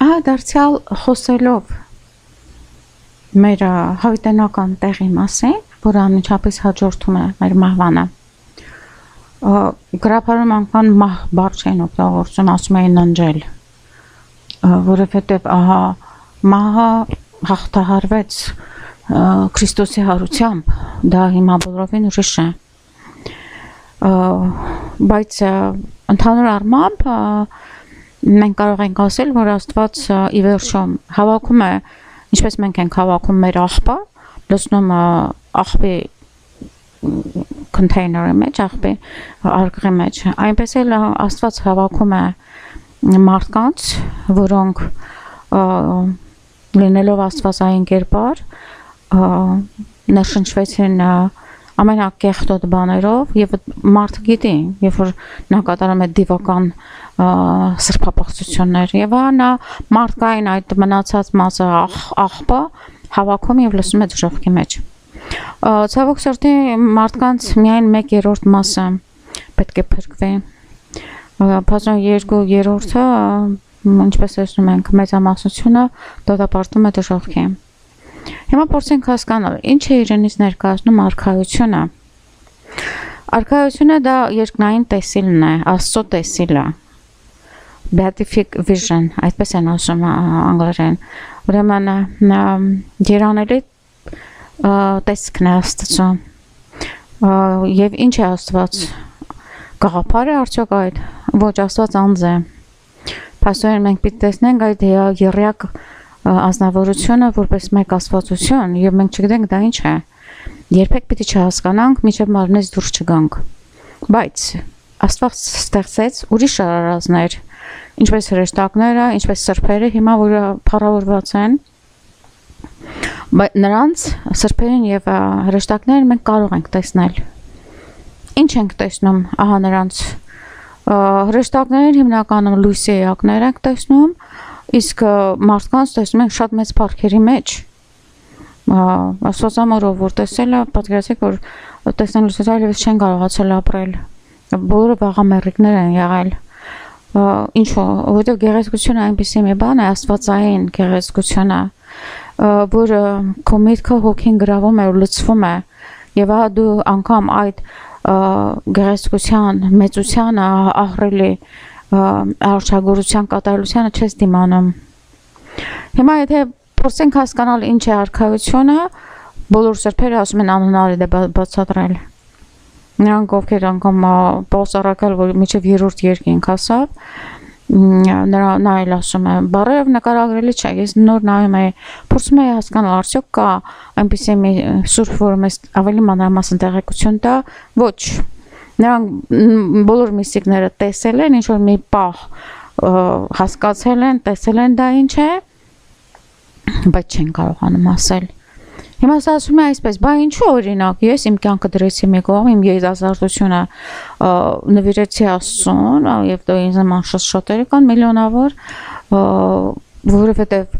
Դարձյալ խոսելով մեր հավիտենական տեղի մասին, որը անմիջապես հաջորդում է մեր մահվանը, գրաբարում անգամ մահ բառ չէին օգտագործում, ասում էին ննջել, որովհետև մահը հաղթահարվեց Քրիստոսի հարությամբ, դա հիմա բոլորովին ուրիշ է, բայց ընդհանուր առմամբ մենք կարող ենք ասել, որ Աստված ի վերջո հավաքում է, ինչպես մենք ենք հավաքում մեր աղբը, լցնում աղբի container-ի մեջ, աղբի արկղի մեջ, այնպես էլ Աստված հավաքում է մարդկանց, որոնք լինելով աստվածային կերպար ներշնչվեցին ամենակեղտոտ բաներով եւ մարդը գիտի, երբ որ նա կատարում է դիվական սրբապղծություններ եւ նա մարդկային այդ մնացած մասը աղբը հավաքում եւ լցնում է դժոխքի մեջ։ Ցավոք սրտի մարդկանց միայն 1/3 մասը պետք է փրկվի։ Բացի 2/3-ը, ինչպես ասում ենք, մեծամասնությունը դատապարտում է դժոխքի։ Հիմա փորձենք հասկանալ, ինչ է իրենից ներկայացնում արքայությունը։ Արքայությունը դա երկնային տեսիլն է, Աստծո տեսիլը։ Beatific vision, այդպես են ասում անգլերեն։ Ուրեմն երանելի տեսքն է Աստծո։ Եվ ինչ է Աստված։ Գաղափար է արդյոք այդ։ Ոչ, Աստված անձ է։ Փաստորեն մենք պիտի տեսնենք այդ եռյակ ազնվորությունը որպես մեկ աստվածություն եւ մենք չգիտենք դա ինչ է։ Երբեք պիտի չհասկանանք, մինչեւ մարմնից դուրս չգանք։ Բայց Աստված ստեղծեց ուրիշ արարածներ, ինչպես հրեշտակները, ինչպես սրբերը, հիմա որ փառավորված են, նրանց սրբերին եւ հրեշտակներին մենք կարող ենք տեսնել։ Ինչ ենք տեսնում, ահա նրանց հրեշտակներին հիմնականում լույսի էակներ ենք տեսնում, իսկ մարդկանց տեսնում ենք շատ մեծ փառքերի մեջ։ Աստվածամորով որ տեսել է, պատկերացրեք, որ տեսնելուց հետո այլևս չեն կարողացել ապրել։ Բոլորը վաղամեռիկներ են եղել։ Ինչու՞, որովհետև գեղեցկությունը այնպեսի մի բան է, աստվածային գեղեցկությունը, որ քո միտքը հոգին գրավում է ու լցվում է, եւ ահա դու անգամ այդ գեղեցկության, մեծության, ահռելի արժանավորության կատարելությանը չես դիմանում։ Հիմա եթե փորձենք հասկանալ ինչ է արքայությունը, բոլոր սրբերը ասում են անհնարին է բացատրել։ Նրանք ովքեր անգամ Պողոսարակել, որ միջև 3-րդ երկինք ասավ, նա էլ ասում է, բառերով նկարագրելի չէ, ես նոր նայում եմ, փորձում եմ հասկանալ, արդյոք կա այնպիսի մի սուրբ, որը մեզ ավելի մանրամասն տեղեկություն տա, ոչ։ Նրանք բոլոր միստիկները տեսել են, ինչ որ մի պահ հասկացել են, տեսել են դա ինչ է, բայց չեն կարողանում ասել։ Հիմա ասում է այսպես, բա ինչու օրինակ, ես իմ կյանքը դրեցի մի կողմ, իմ երիտասարդությունը նվիրեցի Աստծուն, եւ դա ինձ նման շատերը կան միլիոնավոր, որովհետեւ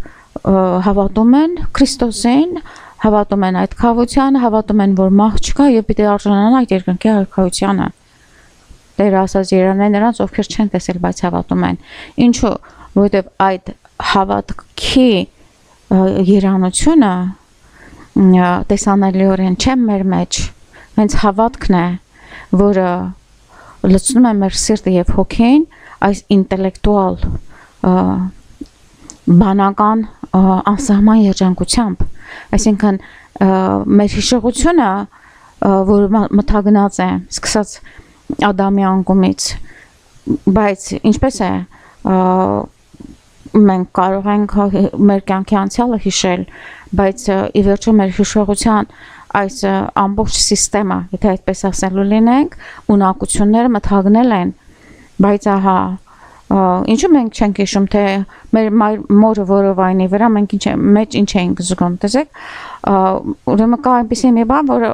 հավատում են Քրիստոսին, հավատում են այդ քավությանը, հավատում են, որ մահ չկա եւ պիտի արժանանան այդ երկնքի արքայությանը։ Տերը ասած երանեն նրանց, ովքեր չեն տեսել, բայց հավատում են։ Ինչու՞, որովհետեւ այդ հավատքի երանությունը տեսանելիորեն չէ մեր մեջ, հենց հավատքն է, որը լցնում է մեր սիրտը եւ հոգին այս ինտելեկտուալ բանական անսահման երջանկությամբ, այսինքն մեր հիշողությունը, որը մթագնած է, սկսած Ադամի անկումից, բայց ինչպես է մենք կարող ենք մեր կյանքի անցյալը հիշել, բայց ի վերջո մեր հիշողության այս ամբողջ սիստեմը, եթե այդպես ասելու լինենք, ունակությունները մթագնել են, բայց ահա ինչու մենք չենք հիշում, թե մեր մորը որովայնի վրա մենք ինչ ենք զգում, տեսեք, ուրեմն կա այնպիսի մի բան, որը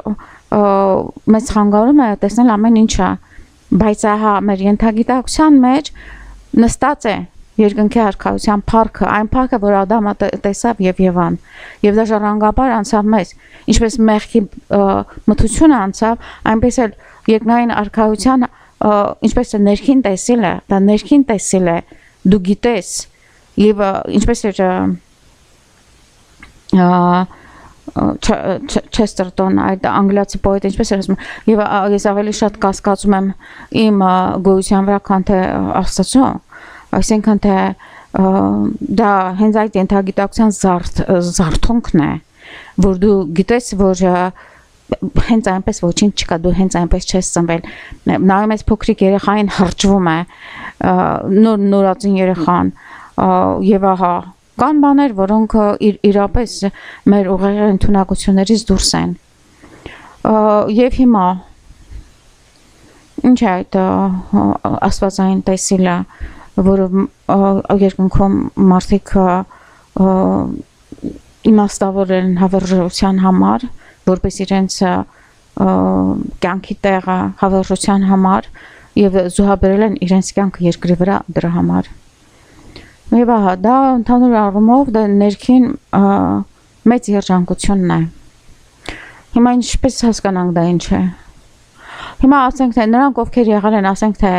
մեզ խանգարում է տեսնել ամեն ինչը, բայց ահա մեր ենթագիտակցության մեջ նստած է երկնքի արքայության փառքը, այն փառքը, որ Ադամը տեսավ եւ Եվան, եւ դա ժառանգաբար անցավ մեզ, ինչպես մեղքի մթությունը անցավ, այնպես էլ երկնային արքայության ինչպես է ներքին տեսիլը, դա ներքին տեսիլ է, դու գիտես, Եվ ինչպես էր Chesterton այդ անգլիացի պոետը ինչպես էր ասում եւ ես ավելի շատ կասկածում եմ իմ գոյության վրա քան թե Աստծո այսինքն թե դա հենց այդ ենթագիտակցության զարթոնքն է որ դու գիտես որ հենց այնպես ոչինչ չկա դու հենց այնպես չես ծնվել նայում ես փոքրիկ երեխային հրճվում է նորածին երեխան եւ ահա կան բաներ, որոնք իրապես մեր ուղեղի ընդունակություններից դուրս են։ Եվ հիմա ինչ է այդ աստվածային տեսիլը, որը երկնքում մարդիկ իմաստավոր են հավերժության համար, որպես իրենց կյանքի տեղը հավերժության համար եւ զոհաբերել են իրենց կյանքը երկրի վրա դրա համար։ Եվ ահա դա ընդհանուր առումով դա ներքին մեծ երջանկությունն է։ Հիմա ինչպես հասկանանք դա ինչ է։ Հիմա ասենք թե նրանք ովքեր եղել են, ասենք թե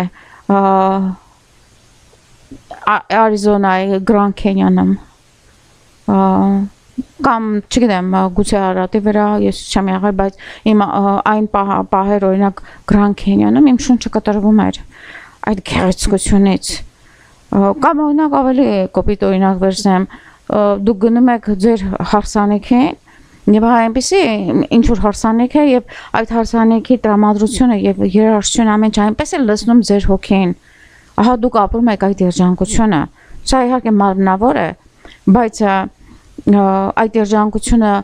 Արիզոնայի Grand Canyon-ում կամ չգիտեմ գուցե Արարատի վրա ես չեմ եղել, բայց իմ այն պահեր օրինակ Grand Canyon-ում իմ շունչը կտրվում էր այդ գեղեցկությունից կամ օրինակ ավելի կոպիտ օրինակ վերցնեմ դուք գնում եք ձեր հարսանիքին եւ այնպեսի ինչ որ հարսանիք է եւ այդ հարսանիքի տրամադրությունը եւ երաժշտությունը ամեն ինչ այնպես է լցնում ձեր հոգին ահա դուք ապրում եք այդ երջանկությունը սա իհարկե մարմնավոր է բայց այդ երջանկությունը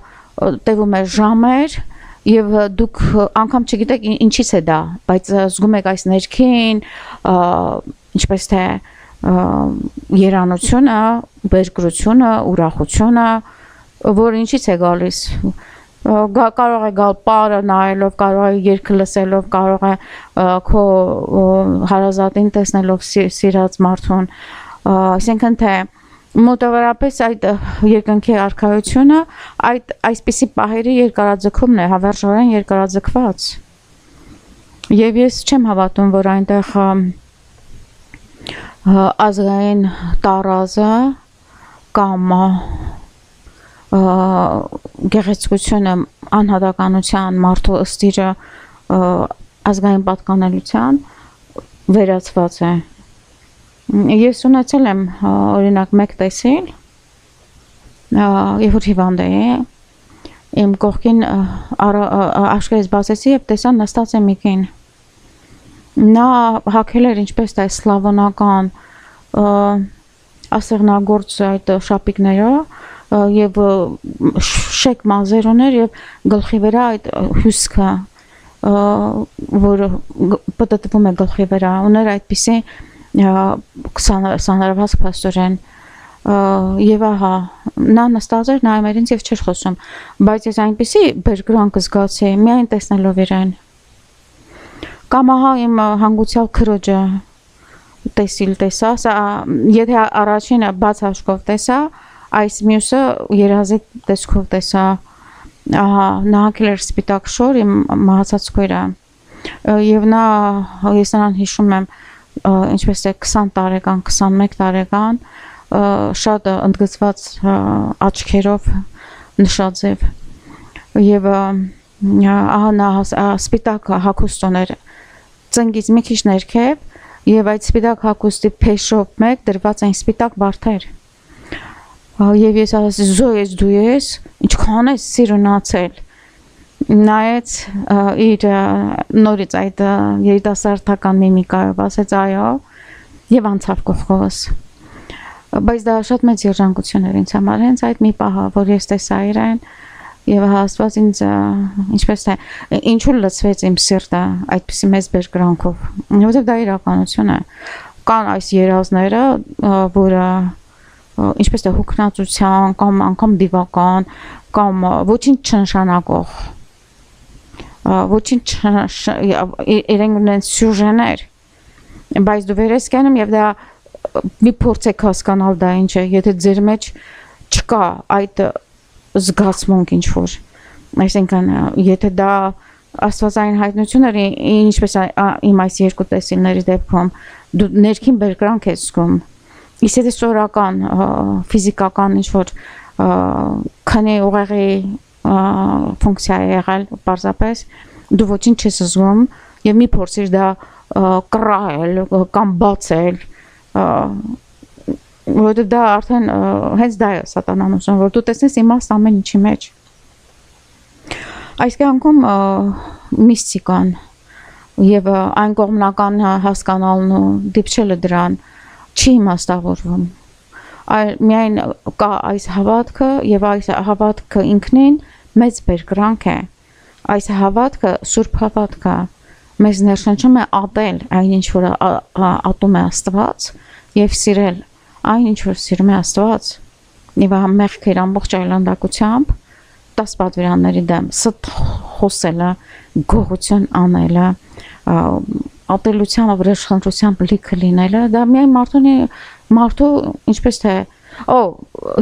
տևում է ժամեր եւ դուք անգամ չգիտեք ինչից է դա բայց զգում եք այս ներքին ինչպես թե երանությունը, բերկրությունը, ուրախությունը, որ ինչից է գալիս, կարող է գալ պարը նայելով, կարող է երգը լսելով, կարող է քո հարազատին տեսնելով սիրած մարդուն, այսինքն թե մոտավորապես այդ երկնքի արքայությունը այսպիսի պահերի երկարաձգումն է, հավերժորեն երկարաձգված։ Եվ ես չեմ հավատում, որ այնտեղ ազգային տարազը կամ գեղեցկությունը անհատականության մարդու ըստիճը ազգային պատկանելության վերացված է ես ունեցել եմ օրինակ մեկ տեսիլ երբ որ հիվանդ էի իմ կողքին աշխարհից բացեցի եւ տեսա նստած է մի կին նա հագել էր ինչպես թե սլավոնական ասեղնագործ այդ շապիկները եւ շեկ մազեր ուներ եւ գլխի վրա այդ հյուսքը որը պատտվում է գլխի վրա ուներ այդպիսի 20 փաստորեն եւ ահա նա նստած էր նայում էր ինձ եւ չէր խոսում բայց ես այնպիսի բերկրանք զգացի միայն տեսնելով իրեն կամ ահա իմ հանգուցյալ քրոջը տեսիլ տեսա եթե առաջինը բաց հաշկով տեսա այս մյուսը երազի տեսքով տեսա ահա նա հագել էր սպիտակ շոր իմ մահացած քույրը եւ նա ես նրան հիշում եմ ինչպես է 20 տարեկան 21 տարեկան շատ ընդգծված աչքերով նշաձև եւ ահա նա սպիտակ հագուստ ուներ ծնգից մի քիչ ներքև եւ այդ սպիտակ հագուստի փեշով մեկ դրված այն սպիտակ բարդեր եւ ես ասացի զոյես դու ես ինչքան ես սիրունացել նայեց իր նորից այդ երիտասարդական միմիկայով ասեց այո եւ անցավ կողքովս բայց դա շատ մեծ երջանկություն էր ինձ համար հենց այդ մի պահը որ ես տեսա իրեն եւ Աստված ինձ ինչպես թե ինչու լցվեց իմ սիրտը այդպիսի մեծ բերկրանքով որովհետեւ դա իրականություն է կան այս երազները որը ինչպես թե հոգնածության կամ անգամ դիվական կամ ոչինչ չնշանակող ոչինչ իրենք ունեն սյուժեներ բայց դու վերես կանում եւ դա մի փորձ եք հասկանալ դա ինչ է եթե ձեր մեջ չկա այդ զգացմունք ինչ որ այսինքն եթե դա աստվածային հայտնություն էր ինչպես իմ այս երկու տեսիլների դեպքում դու ներքին բերկրանք ես զգում Իսկ եթե սորական ֆիզիկական ինչ-որ քանի ուղեղի ֆունկցիա է եղել պարզապես դու ոչինչ չես զգում եւ մի փորձիր դա կռահել կամ բացել որովհետեւ դա արդեն հենց դա է սատանան ուզում որ դու տեսնես իմաստ ամեն ինչի մեջ այս կյանքում միստիկան եւ այն կողմնական հասկանալն ու դիպչելը դրան չի իմաստավորվում այլ միայն կա այս հավատքը եւ այս հավատքը ինքնին մեծ բերկրանք է այս հավատքը սուրբ հավատքը մեզ ներշնչում է ատել այն ինչ որ ատում է Աստված եւ սիրել այն ինչ որ սիրում է Աստված եւ մեղքը իր ամբողջ այլանդակությամբ 10 պատվիրանների դեմ ստ խոսելը գողություն անելը ատելությամբ վրեժխնդրությամբ լիքը լինելը դա միայն մարդու ինչպես թե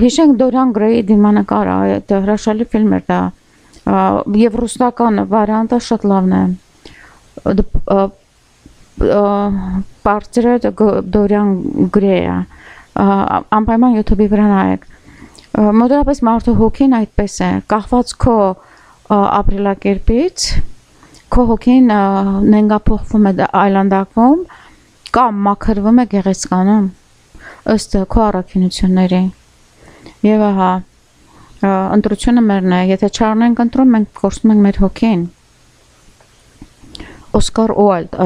հիշենք Դորիան Գրեյի դիմանկարը այդ հրաշալի ֆիլմ էր դա եւ ռուսական վարիանտը շատ լավն է Portrait Dorian Gray անպայման YouTube-ի վրա նայեք մոտավորապես մարդու հոգին այդպես է կախված քո ապրելակերպից քո հոգին նենգափոխվում է այլանդակվում կամ մաքրվում է գեղեցկանում ըստ քո առաքինությունների եւ ահա ընտրությունը մերն է եթե չառնենք ընտրում մենք կորցնում ենք մեր հոգին Օսկար Ուայլդ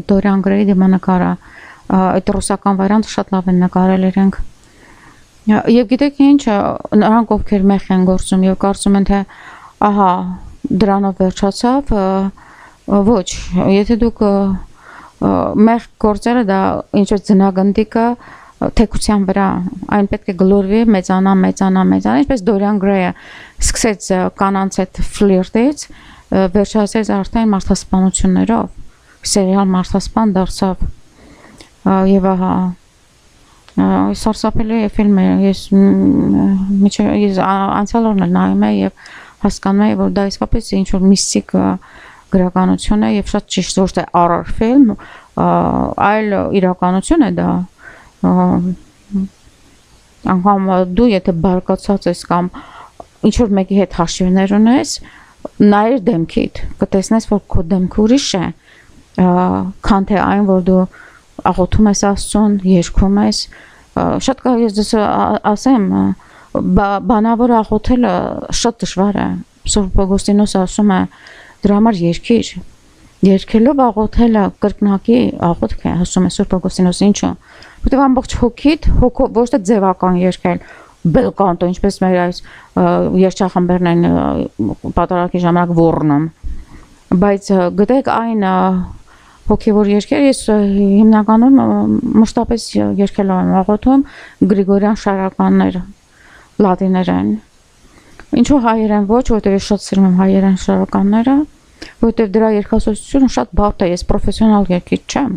Դորիան Գրեյի դիմանկարը այդ ռուսական վարիանտը շատ լավ են նկարել իրենք եւ գիտեք ինչ նրանք ովքեր մեղ են գործում եւ կարծում են թե ահա դրանով վերջացավ ոչ եթե դուք մեղ գործերը դա ինչ որ ձնագնդիկը թեկության վրա այն պետք է գլորվի մեծանա ինչպես Դորիան Գրեյը սկսեց կանանց հետ ֆլիրտից վերջացրեց արդեն մարդասպանություններով սերիալ մարդասպան դարձավ եւ ահա սարսափելի ֆիլմ է ես անցյալ օրն էլ նայում եմ եւ հասկանում եմ որ դա իսկապես ինչ որ միստիկ գրականություն է եւ շատ ճիշտ ոչ թե առար ֆիլմ այլ իրականություն է դա անգամ դու եթե բարկացած ես կամ ինչ որ մեկի հետ հաշիվներ ունես նայր դեմքիդ կտեսնես որ քո դեմքը ուրիշ է քան թե այն որ դու աղոթում ես Աստծուն երգում ես շատ կար ես դες ասեմ բանավոր աղոթելը շատ դժվար է Սուրբ Օգոստինոս ասում է դրա համար երգելով աղոթելը կրկնակի աղոթք է ասում է Սուրբ Օգոստինոս ինչու որտեղ ամբողջ հոգիդ ոչ թե ձևական երգել բելկանտո ինչպես մեր այս երգչախմբերն են պատարակի ժամանակ ոռնում բայց գտեք այն հոգևոր երգեր ես հիմնականում մշտապես երգելով եմ աղոթում Գրիգորյան շարականներ լատիներեն ինչու հայերեն ոչ որտեղ ես շատ սիրում եմ հայերեն շարականները որտեղ դրա երգասոցությունը շատ բարդ է ես պրոֆեսիոնալ երգիչ չեմ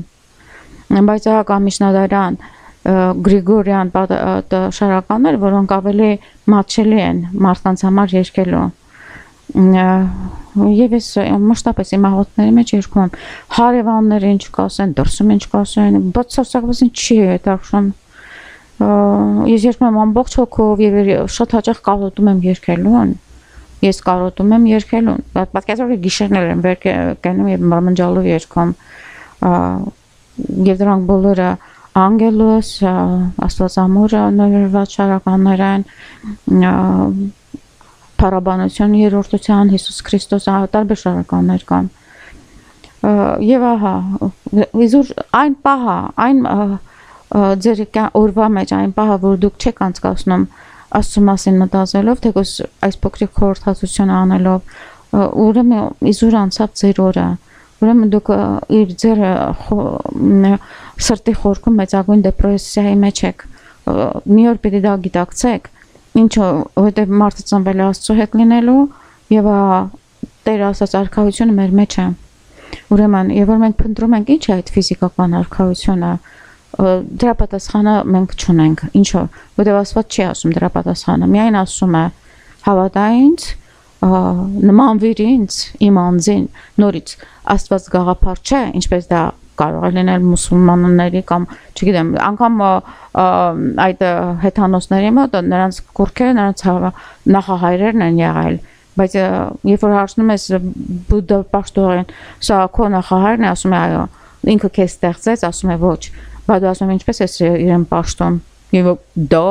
բայց ահա կամ Միշնադարյան Գրիգորյան շարականներ որոնք ավելի մատչելի են մարդկանց համար երգելու եւ ես մշտապես իմ աղոթքների մեջ երգում եմ հարևանները ինչ կասեն դրսում ինչ կասեն բացարձակապես չի հետաքրքրում ես երգում եմ ամբողջ հոգով եւ շատ հաճախ կարոտում եմ երգելուն ես կարոտում եմ երգելուն պատկերացրեք որ գիշերներ եմ վեր կենում եւ մռմնջալով երգում եւ դրանք բոլորը Անգելոս Աստվածամորը նվիրված շարականներ են Փառաբանություն երրորդության Հիսուս Քրիստոս տարբեր շարականներ կան եւ ահա իզուր այն պահը այն ձեր օրվա մեջ այն պահը որ դուք չեք անցկացնում Աստծո մասին մտածելով թեկուզ այս փոքրիկ խորհրդածությունը անելով ուրեմն իզուր անցավ ձեր օրը ուրեմն դուք իր ձեր սրտի խորքում մեծագույն դեպրեսիայի մեջ եք մի օր պիտի դա գիտակցեք ինչու որտեղ մարդը ծնվել է Աստծո հետ լինելու եւ Տեր ասած արքայությունը մեր մեջ է ուրեմն եւ որ մենք փնտրում ենք ինչ է այդ ֆիզիկական արքայությունը դրա պատասխանը մենք չունենք ինչու որտեղ Աստված չի ասում դրա պատասխանը միայն ասում է հավատա ինձ նմանվիր ինձ իմ անձին նորից Աստված գաղափար չէ ինչպես դա կարող է լինել մուսուլմանների կամ չգիտեմ անգամ այդ հեթանոսների մոտ նրանց կուրքերը նրանց նախահայրերն են եղել բայց երբ որ հարցնում ես բուդդա պաշտողին սա քո նախահայրն է ասում է այո ինքը քեզ ստեղծեց ասում է ոչ բայց ասում է ինչպես ես իրեն պաշտում եւ դա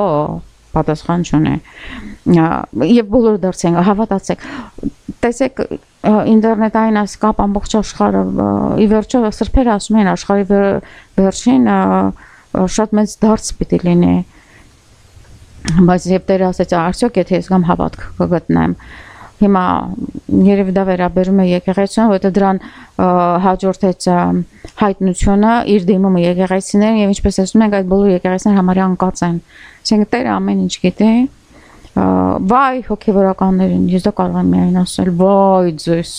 պատասխան չունի եւ բոլորը դարձ են հավատացեք տեսեք ինտերնետային այս կապ ամբողջ աշխարհը ի վերջո սրբերը ասում են աշխարհի վերջին շատ մեծ դարձ պիտի լինի բայց երբ Տերը ասեց արդյոք եթե ես կամ հավատք կգտնեմ հիմա երևի դա վերաբերում է եկեղեցուն որովհետեւ դրան հաջորդեց հայտնությունը իր դիմումը եկեղեցիներին եւ ինչպես ասում ենք այդ բոլոր եկեղեցիները համարյա անկած են ասենք Տերը ամեն ինչ գիտի վայ հոգեվորականներին ես դա կարող եմ միայն ասել վայ ձեզ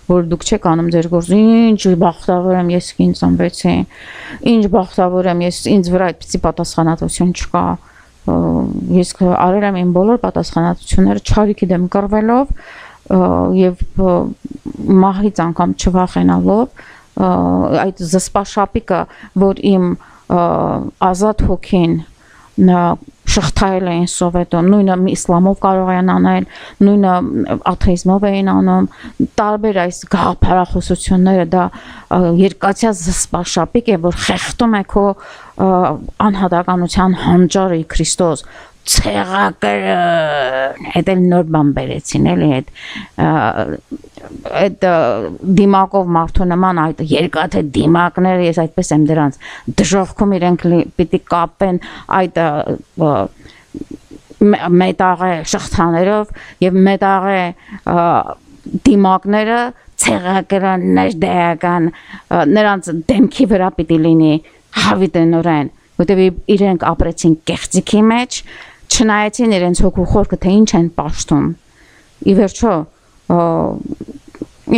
որ դուք չեք անում ձեր գործը ինչ բախտավոր եմ ես ինձ անվեցի ինչ բախտավոր եմ ես ինձ վրա այդպիսի պատասխանատվություն չկա ես արել եմ իմ բոլոր պատասխանատվությունները չարիքի դեմ կռվելով եւ մահից անգամ չվախենալով այդ զսպաշապիկը որ իմ ազատ հոգին շղթայել էին սովետում, նույնը իսլամով կարող են անել, նույնը աթեիզմով էին անում, տարբեր այս գաղափարախոսությունները դա երկաթյա զսպաշապիկ է, որ խեղդում է քո անհատականության հանճարը Քրիստոս ցեղակը այդ էլ նոր բան բերեցին էլի այդ դիմակով մարդու նման այդ երկաթե դիմակները ես այդպես եմ դրանց դժոխքում իրենք պիտի կապեն այդ մետաղե շղթաներով եւ մետաղե դիմակները ցեղակրաններ դեական նրանց դեմքի վրա պիտի լինի հավիտենորեն որտեւ իրենք ապրեցին կեղծիքի մեջ չնայեցին իրենց հոգու խորքը թե ինչ են պաշտում ի վերջո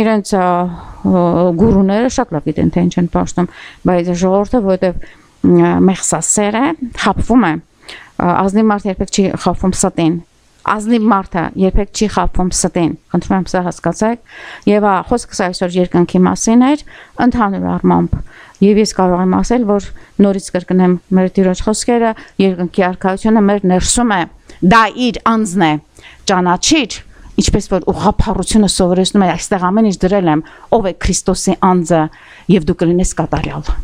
իրենց գուրուները շատ լավ գիտեն թե ինչ են պաշտում բայց ժողովուրդը որովհետև մեղսասեր է խաբվում է ազնիվ մարդ երբեք չի խաբվում ստին ազնիվ մարդը երբեք չի խաբվում ստին խնդրում եմ սա հասկացեք եւ խոսքս այսօր երկնքի մասին էր ընդհանուր առմամբ եւ ես կարող եմ ասել որ նորից կրկնեմ մեր Տիրոջ խոսքերը երկնքի արքայությունը մեր ներսում է դա իր անձն է ճանաչիր ինչպես որ ուղղափառությունը սովորեցնում է այստեղ ամեն ինչ դրել եմ ով է Քրիստոսի անձը եւ դու կլինես կատարյալ